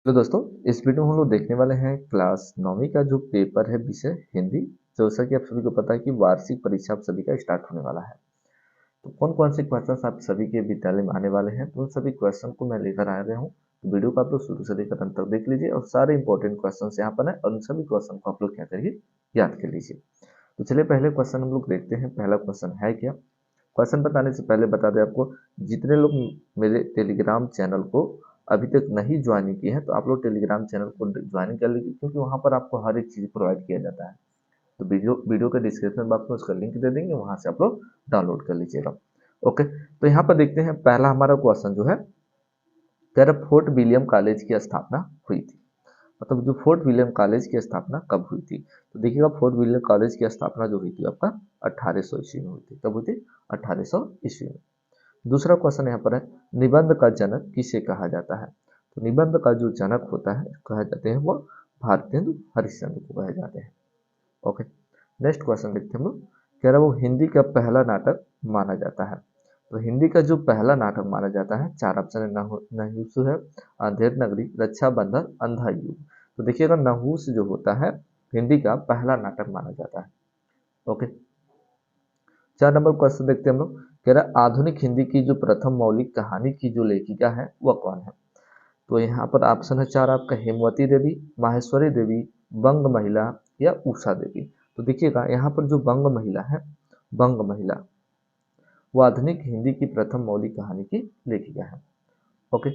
तो दोस्तों, इस वीडियो में हम लोग देखने वाले हैं क्लास 9वीं का जो पेपर है विषय हिंदी। जैसा कि आप सभी को पता है कि वार्षिक परीक्षा आप सभी का स्टार्ट होने वाला है। तो कौन कौन से क्वेश्चंस आप सभी के विद्यालय में आने वाले हैं, तो उन सभी क्वेश्चन को मैं लेकर आ गया हूँ। तो वीडियो को आप लोग शुरू से लेकर अंत तक देख लीजिए और सारे इंपॉर्टेंट क्वेश्चन यहाँ पर है और उन सभी क्वेश्चन को आप लोग क्या करिए, याद कर लीजिए। तो चलिए पहले क्वेश्चन हम लोग देखते हैं। पहला क्वेश्चन है क्या। क्वेश्चन बताने से पहले बता दें आपको, जितने लोग मेरे टेलीग्राम चैनल को अभी तक नहीं ज्वाइन किए हैं तो आप लोग टेलीग्राम चैनल को ज्वाइन कर लीजिए, क्योंकि वहाँ पर आपको हर एक चीज़ प्रोवाइड किया जाता है। तो वीडियो के डिस्क्रिप्शन बॉक्स में उसका लिंक दे देंगे, वहाँ से आप लोग डाउनलोड कर लीजिएगा। ओके, तो यहाँ पर देखते हैं पहला हमारा क्वेश्चन जो है, कह रहा फोर्ट विलियम कॉलेज की स्थापना हुई थी। मतलब जो फोर्ट विलियम कॉलेज की स्थापना कब हुई थी, तो देखिएगा फोर्ट विलियम कॉलेज की स्थापना जो हुई थी आपका 1800 ईस्वी में हुई थी। कब हुई थी? 1800 ईस्वी में। दूसरा क्वेश्चन यहाँ पर है, निबंध का जनक किसे कहा जाता है। तो निबंध का जो जनक होता है कहा जाते हैं वो भारतेंदु हरिश्चंद्र को कहे जाते हैं। ओके, नेक्स्ट क्वेश्चन देखते हैं हम लोग। कह रहा वो हिंदी का पहला नाटक माना जाता है। तो हिंदी का जो पहला नाटक माना जाता है, चार ऑप्शन है, नहुस है, अंधेर नगरी, रक्षाबंधन, अंधा युग। तो देखिएगा नहुस जो होता है हिंदी का पहला नाटक माना जाता है। ओके, 4 नंबर क्वेश्चन देखते हैं हम लोग। कह रहा है आधुनिक हिंदी की जो प्रथम मौलिक कहानी की जो लेखिका है वह कौन है। तो यहाँ पर ऑप्शन है 4 आपका, हेमवती देवी, माहेश्वरी देवी, बंग महिला या उषा देवी। तो देखिएगा यहाँ पर जो बंग महिला है, बंग महिला वो आधुनिक हिंदी की प्रथम मौलिक कहानी की लेखिका है। ओके,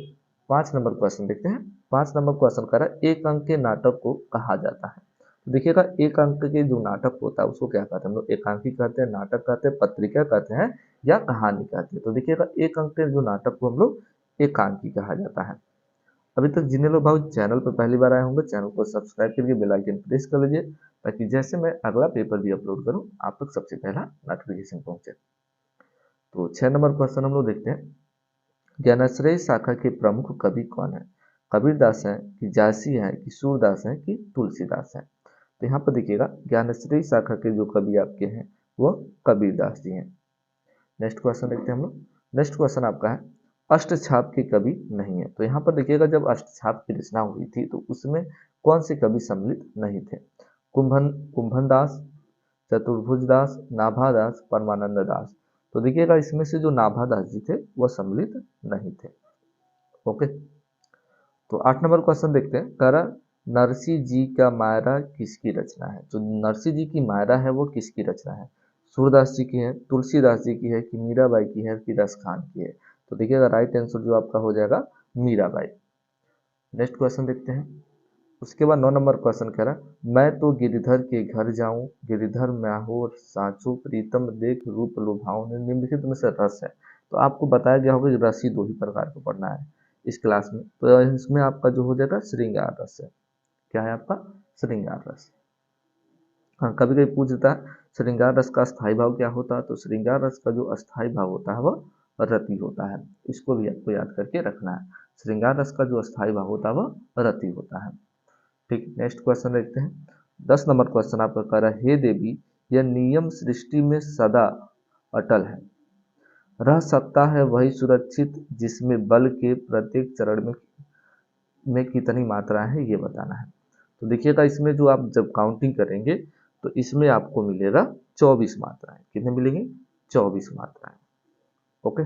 5 नंबर क्वेश्चन देखते हैं। 5 नंबर क्वेश्चन कर रहा है एक अंक के नाटक को कहा जाता है। तो देखिएगा एक अंक के जो नाटक होता है उसको क्या कहते हैं, हम लोग एकांकी कहते हैं, नाटक कहते हैं, पत्रिका कहते हैं या कहानी कहते हैं। तो देखिएगा एक अंक के जो नाटक को हम लोग एकांकी कहा जाता है। अभी तक जिन्हें लोग भाई चैनल पर पहली बार आए होंगे, चैनल को सब्सक्राइब करके बेल आइकन प्रेस कर लीजिए, ताकि जैसे मैं अगला पेपर भी अपलोड करूं आप तक सबसे पहला नोटिफिकेशन पहुंचे। तो 6 नंबर क्वेश्चन हम लोग देखते हैं, ज्ञानाश्रय शाखा के प्रमुख कवि कौन है। कबीरदास है कि जासी है कि सूरदास है कि तुलसीदास है। तो यहाँ पर देखिएगा ज्ञानाश्रय शाखा के जो कवि आपके हैं वो कबीरदास जी हैं। नेक्स्ट क्वेश्चन देखते हैं हम लोग। नेक्स्ट क्वेश्चन आपका है, अष्टछाप के कवि नहीं है। तो यहाँ पर देखिएगा जब अष्टछाप की रचना हुई थी तो उसमें कौन से कवि सम्मिलित नहीं थे। कुंभन दास, चतुर्भुज दास, नाभा दास, परमानंद दास। तो देखिएगा इसमें से जो नाभा दास जी थे वह सम्मिलित नहीं थे। ओके, तो 8 नंबर क्वेश्चन देखते हैं, करा नरसी जी का मायरा किसकी रचना है। तो नरसी जी की मायरा है वो किसकी रचना है। सूरदास जी की है, तुलसीदास जी की है कि मीराबाई की है कि रस खान की है। तो देखिएगा राइट आंसर जो आपका हो जाएगा मीराबाई। नेक्स्ट क्वेश्चन देखते हैं। उसके बाद 9 नंबर क्वेश्चन कह रहा, मैं तो गिरिधर के घर जाऊं, गिरिधर म्याहोर साचो, प्रीतम देख रूप लुभाऊं। निम्नलिखित में से रस है। तो आपको बताया गया होगा कि रस ही 2 ही प्रकार का पढ़ना है इस क्लास में। तो इसमें आपका जो हो जाएगा श्रृंगार रस है। क्या है आपका? श्रृंगार रस। हाँ, कभी कभी पूछ देता है श्रृंगार रस का स्थायी भाव क्या होता है। तो श्रृंगार रस का जो अस्थायी भाव होता है वह रति होता है। इसको भी आपको याद करके रखना है। श्रृंगार रस का जो अस्थायी भाव होता है वह रति होता है। ठीक, नेक्स्ट क्वेश्चन देखते हैं। 10 नंबर क्वेश्चन आपका कह रहा है, हे देवी यह नियम सृष्टि में सदा अटल है, रह सकता है वही सुरक्षित जिसमें बल के प्रत्येक चरण में कितनी मात्रा है ये बताना है। तो देखिएगा इसमें जो आप जब काउंटिंग करेंगे तो इसमें आपको मिलेगा 24 मात्राएं। कितने मिलेंगी? 24 मात्राएं। ओके,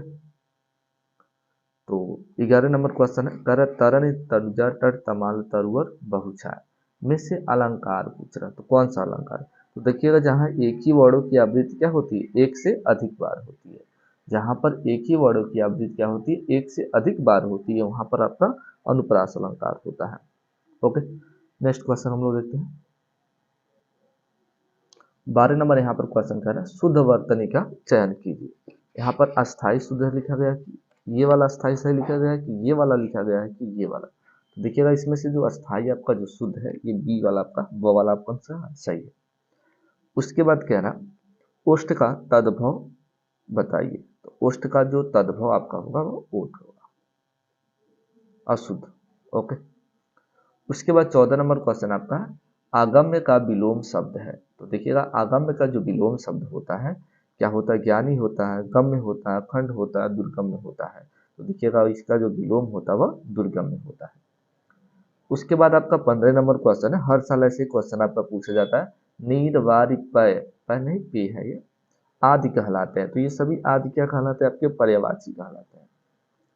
तो 11 नंबर क्वेश्चन है, कर तरन तनुजा तट तमाल तरुवर बहुछाय में से अलंकार पूछ रहा। तो कौन सा अलंकार? तो देखिएगा जहाँ एक ही वर्णों की आवृत्ति क्या होती है, एक से अधिक बार होती है। जहाँ पर एक ही वर्णों की आवृत्ति क्या होती है, एक से अधिक बार होती है, वहां पर आपका अनुप्रास अलंकार होता है। ओके, नेक्स्ट क्वेश्चन हम लोग देखते हैं। 12 नंबर यहाँ पर क्वेश्चन कर रहा है, शुद्ध वर्तनी का चयन कीजिए। यहाँ पर अस्थाई शुद्ध लिखा गया कि ये वाला अस्थाई सही लिखा गया है कि ये वाला लिखा गया है कि ये वाला। तो देखिएगा इसमें से जो अस्थाई आपका जो शुद्ध है ये बी वाला आपका, वो वाला आपका सही है। उसके बाद कह रहा ओष्ठ का तद्भव बताइए। तो ओष्ठ का जो तद्भव आपका होगा वो ओठ होगा, अशुद्ध। ओके, उसके बाद 14 नंबर क्वेश्चन आपका है, आगम्य का विलोम शब्द है। तो देखिएगा आगम्य का जो विलोम शब्द होता है क्या होता है, ज्ञानी होता है, गम्य होता है, खंड होता है, दुर्गम्य होता है। तो देखिएगा इसका जो विलोम होता है वह दुर्गम्य होता है। उसके बाद आपका 15 नंबर क्वेश्चन है, हर साल ऐसे क्वेश्चन आपका पूछा जाता है। नीरवारी पय, पय नहीं पे है ये, आदि कहलाते हैं। तो ये सभी आदि क्या कहलाते हैं? आपके पर्यायवाची कहलाते हैं।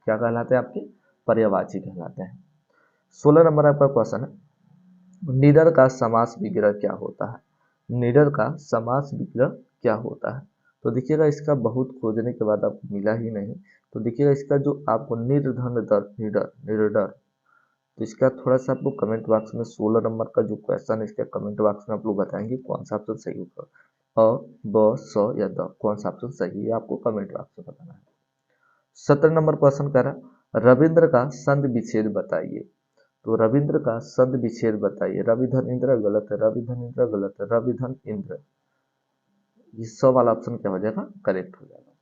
क्या कहलाते हैं? आपके पर्यायवाची कहलाते हैं। 16 नंबर आपका क्वेश्चन है, निडर का समास विग्रह क्या होता है? निडर का समास विग्रह क्या होता है? तो देखिएगा इसका बहुत खोजने के बाद आपको मिला ही नहीं। तो देखिएगा इसका जो आपको निर्धन दर, निडर, निर्डर, तो इसका थोड़ा सा आपको कमेंट बॉक्स में 16 नंबर का जो क्वेश्चन है इसका कमेंट बॉक्स में आप लोग बताएंगे कौन सा ऑप्शन सही होगा। अ, ब, स या द, कौन सा ऑप्शन सही है आपको कमेंट बॉक्स में बताना है। 17 नंबर क्वेश्चन कह रहा रविंद्र का संधि विच्छेद बताइए। तो रविंद्र का संधि विच्छेद बताइए। रवि धन इंद्र गलत है, रवि धन इंद्र गलत है, रवि धन इंद्र, ये 100 वाला ऑप्शन क्या हो जाएगा? करेक्ट हो जाएगा।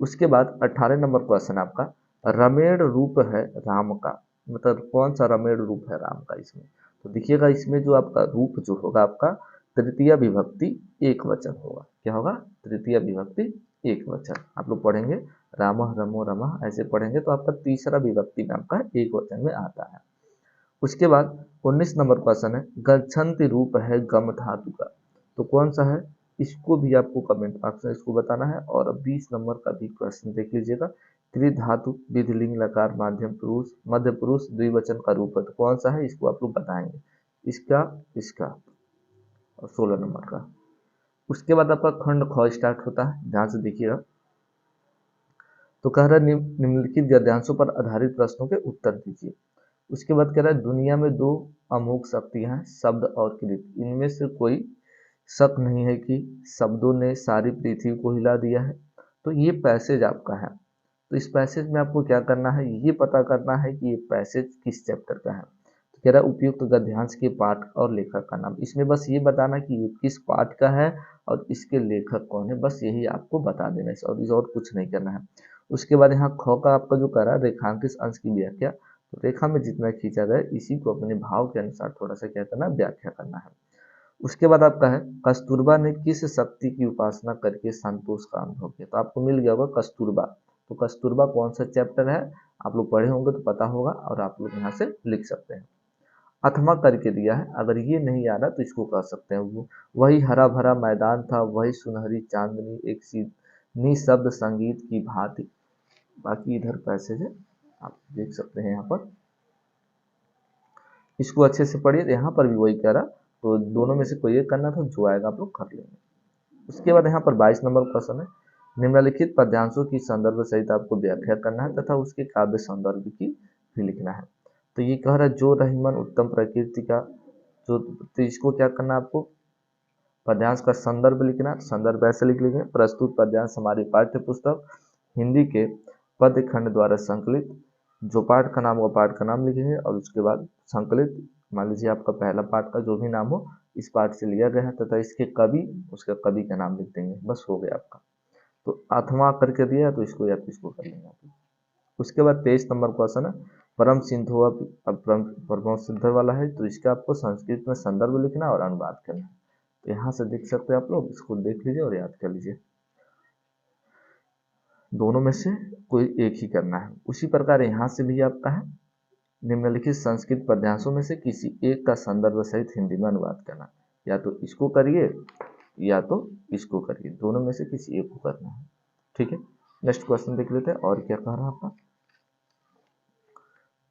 उसके बाद 18 नंबर क्वेश्चन आपका, रमेण रूप है राम का, मतलब कौन सा रमेण रूप है राम का इसमें? तो देखिएगा इसमें जो आपका रूप जो होगा आपका तृतीय विभक्ति एक वचन होगा। क्या होगा? तृतीय विभक्ति एक वचन। आप लोग पढ़ेंगे रामः रमो रमः ऐसे पढ़ेंगे तो आपका तीसरा विभक्ति में आपका एक वचन में आता है। उसके बाद 19 नंबर क्वेश्चन है, गच्छन्ति रूप है गम धातु का, तो कौन सा है? इसको भी आपको कमेंट बॉक्स में इसको बताना है। और 20 नंबर का भी क्वेश्चन देख लीजिएगा, त्रिधातु विधिलिंग लकार माध्यम पुरुष मध्य पुरुष द्विवचन का रूप है, तो कौन सा है? इसको आप लोग बताएंगे। इसका, इसका, और 16 नंबर का। उसके बाद आपका खंड ख स्टार्ट होता है, ध्यान से देखिएगा। तो कह रहा है निम्नलिखित गद्यांशों पर आधारित प्रश्नों के उत्तर दीजिए। उसके बाद कह रहा है दुनिया में दो अमोघ शक्तियां हैं, शब्द और कृति। इनमें से कोई शक नहीं है कि शब्दों ने सारी पृथ्वी को हिला दिया है। तो ये पैसेज आपका है। तो इस पैसेज में आपको क्या करना है? ये पता करना है कि ये पैसेज किस चैप्टर का है। तो कह रहा है उपयुक्त गद्यांश के पाठ और लेखक का नाम। इसमें बस ये बताना कि ये किस पाठ का है और इसके लेखक कौन है, बस यही आपको बता देना है और कुछ नहीं करना है। उसके बाद यहाँ ख का आपका जो कह रहा है रेखांकित अंश की व्याख्या, तो रेखा में जितना खींचा गया इसी को अपने भाव के अनुसार थोड़ा सा क्या करना, व्याख्या करना है। उसके बाद आपका है कस्तूरबा ने किस शक्ति की उपासना करके संतोष का अनुभव किया। तो आपको मिल गया होगा कस्तूरबा। तो कस्तूरबा कौन सा चैप्टर है? आप लोग पढ़े होंगे तो पता होगा और आप लोग यहाँ से लिख सकते हैं। अथमा करके दिया है, अगर ये नहीं आ रहा तो इसको कर सकते हैं। वो वही हरा भरा मैदान था, वही सुनहरी चांदनी, एक सी निशब्द संगीत की भांति। बाकी इधर पैसेज है, आप देख सकते हैं यहाँ पर, इसको अच्छे से पढ़िए। यहाँ पर भी वही कह रहा, तो दोनों में से कोई एक करना था, जो आएगा आप लोग कर लेंगे। उसके बाद यहाँ पर 22 नंबर क्वेश्चन है, निम्नलिखित पद्यांशों की संदर्भ सहित आपको व्याख्या करना है तथा उसके काव्य संदर्भ की भी लिखना है। तो ये कह रहा है जो रहीमन उत्तम प्रकृति का, जो, तो इसको क्या करना है आपको? पद्यांश का संदर्भ लिखना। संदर्भ ऐसे लिख लीजिए, प्रस्तुत पद्यांश हमारी पाठ्य पुस्तक हिंदी के पद्य खंड द्वारा संकलित, जो पाठ का नाम होगा पाठ का नाम लिखेंगे और उसके बाद संकलित, मान लीजिए आपका पहला पाठ का जो भी नाम हो इस पाठ से लिया गया है तथा इसके कवि, उसके कवि का नाम लिख देंगे, बस हो गया आपका। तो अथवा करके दिया है तो इसको या तो इसको कर लेंगे आप। उसके बाद 23 नंबर क्वेश्चन है, परम सिंधु, अब परम सिद्ध वाला है, तो इसका आपको संस्कृत में संदर्भ लिखना और अनुवाद करना है। तो यहाँ से देख सकते हैं आप लोग, इसको देख लीजिए और याद कर लीजिए, दोनों में से कोई एक ही करना है। उसी प्रकार यहाँ से भी आपका है, निम्नलिखित संस्कृत पद्यांशों में से किसी एक का संदर्भ सहित हिंदी में अनुवाद करना। या तो इसको करिए या तो इसको करिए, दोनों में से किसी एक को करना है। ठीक है, नेक्स्ट क्वेश्चन देख लेते हैं और क्या कह रहा है आपका।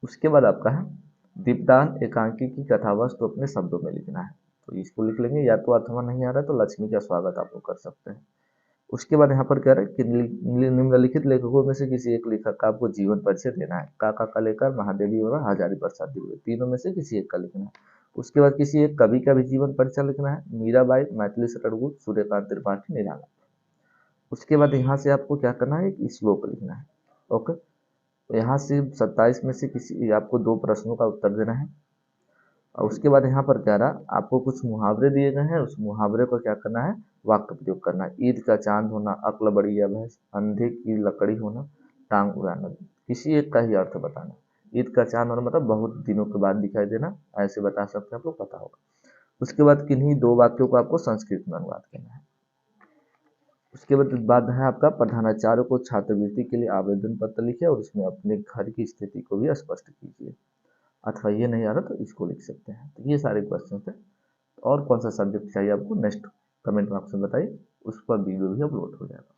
उसके बाद आपका है दीपदान एकांकी की कथावस्तु अपने शब्दों में लिखना है। तो इसको लिख लेंगे, या तो अथवा नहीं आ रहा है तो लक्ष्मी का स्वागत आप लोग कर सकते हैं। उसके बाद यहाँ पर कह रहे हैं कि निम्नलिखित लेखकों में से किसी एक लेखक का आपको जीवन परिचय देना है। काका का लेकर महादेवी और हजारी प्रसाद द्विवेदी, तीनों में से किसी एक का लिखना है। उसके बाद किसी एक कवि का भी जीवन परिचय लिखना है, मीराबाई, मैथिली शरणगुप्त, सूर्यकांत त्रिपाठी, निराला। उसके बाद यहाँ से आपको क्या करना है, एक श्लोक लिखना है। ओके, तो यहाँ से 27 में से किसी आपको 2 प्रश्नों का उत्तर देना है। और उसके बाद यहाँ पर कह रहा आपको कुछ मुहावरे दिए गए हैं, उस मुहावरे को क्या करना है, वाक्य प्रयोग करना है। ईद का चांद होना, अक्ल बड़ी या भैंस, अंधे की लकड़ी होना, टांग उड़ाना, किसी एक का ही अर्थ बताना। ईद का चांद होना मतलब बहुत दिनों के बाद दिखाई देना, ऐसे बता सकते हैं, आप लोग पता होगा। उसके बाद किन्हीं 2 वाक्यों को आपको संस्कृत में अनुवाद करना है। उसके बाद है आपका प्रधानाचार्य को छात्रवृत्ति के लिए आवेदन पत्र लिखिए और उसमें अपने घर की स्थिति को भी स्पष्ट कीजिए। अथवा ये नहीं आ रहा तो इसको लिख सकते हैं। तो ये सारे क्वेश्चन थे। और कौन सा सब्जेक्ट चाहिए आपको नेक्स्ट कमेंट में ऑप्शन बताइए, उस पर वीडियो भी अपलोड हो जाएगा।